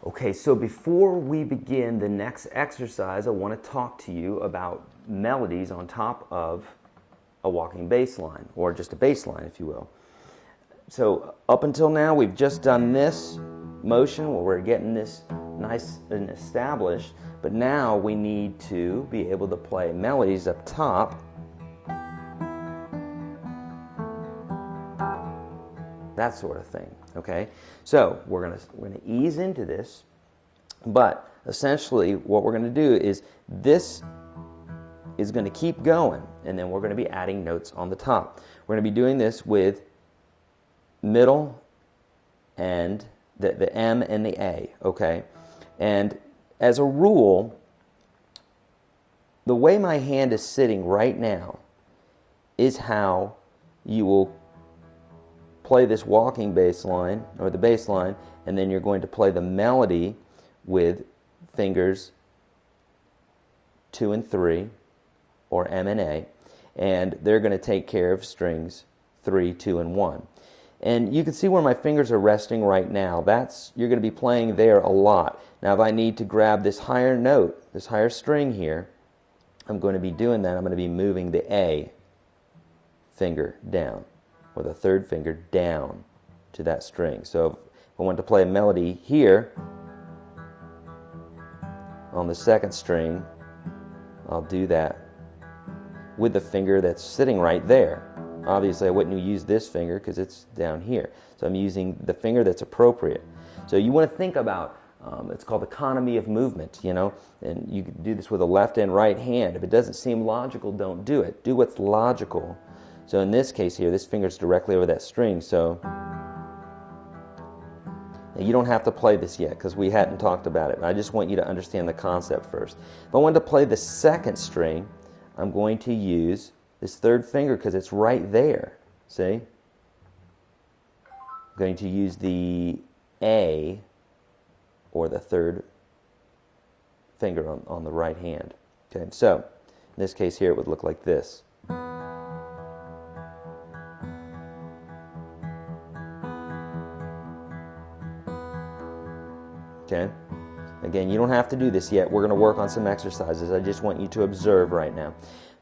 Okay, so before we begin the next exercise, I want to talk to you about melodies on top of a walking bass line, or just a bass line, if you will. So up until now, we've just done this motion where we're getting this nice and established, but now we need to be able to play melodies up top. That sort of thing, okay? So we're gonna ease into this, but essentially what we're gonna do is this is gonna keep going, and then we're gonna be adding notes on the top. We're gonna be doing this with middle and the M and the A, okay? And as a rule, the way my hand is sitting right now is how you will play this walking bass line, or the bass line, and then you're going to play the melody with fingers 2 and 3, or M and A, and they're going to take care of strings 3, 2, and 1. And you can see where my fingers are resting right now. You're going to be playing there a lot. Now if I need to grab this higher note, this higher string here, I'm going to be doing that. I'm going to be moving the A finger down, or the third finger down to that string. So if I want to play a melody here on the second string, I'll do that with the finger that's sitting right there. Obviously I wouldn't use this finger because it's down here. So I'm using the finger that's appropriate. So you want to think about, it's called economy of movement, you know, and you can do this with a left and right hand. If it doesn't seem logical, don't do it. Do what's logical. So in this case here, this finger's directly over that string, so now you don't have to play this yet because we hadn't talked about it. I just want you to understand the concept first. If I wanted to play the second string, I'm going to use this third finger because it's right there, see? I'm going to use the A, or the third finger on the right hand. Okay, so in this case here it would look like this. Okay? Again, you don't have to do this yet. We're going to work on some exercises. I just want you to observe right now.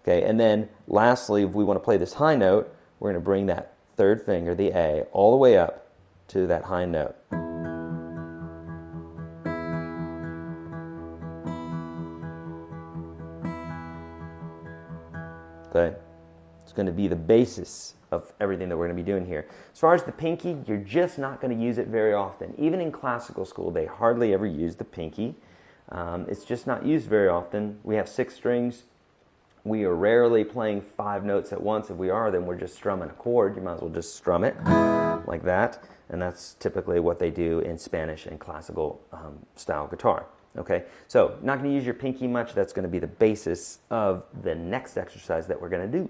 Okay, and then lastly, if we want to play this high note, we're going to bring that third finger, the A, all the way up to that high note. Okay? It's going to be the basis of everything that we're going to be doing here. As far as the pinky, you're just not going to use it very often. Even in classical school, they hardly ever use the pinky. It's just not used very often. We have 6 strings. We are rarely playing 5 notes at once. If we are, then we're just strumming a chord. You might as well just strum it like that. And that's typically what they do in Spanish and classical style guitar. Okay, so not going to use your pinky much. That's going to be the basis of the next exercise that we're going to do.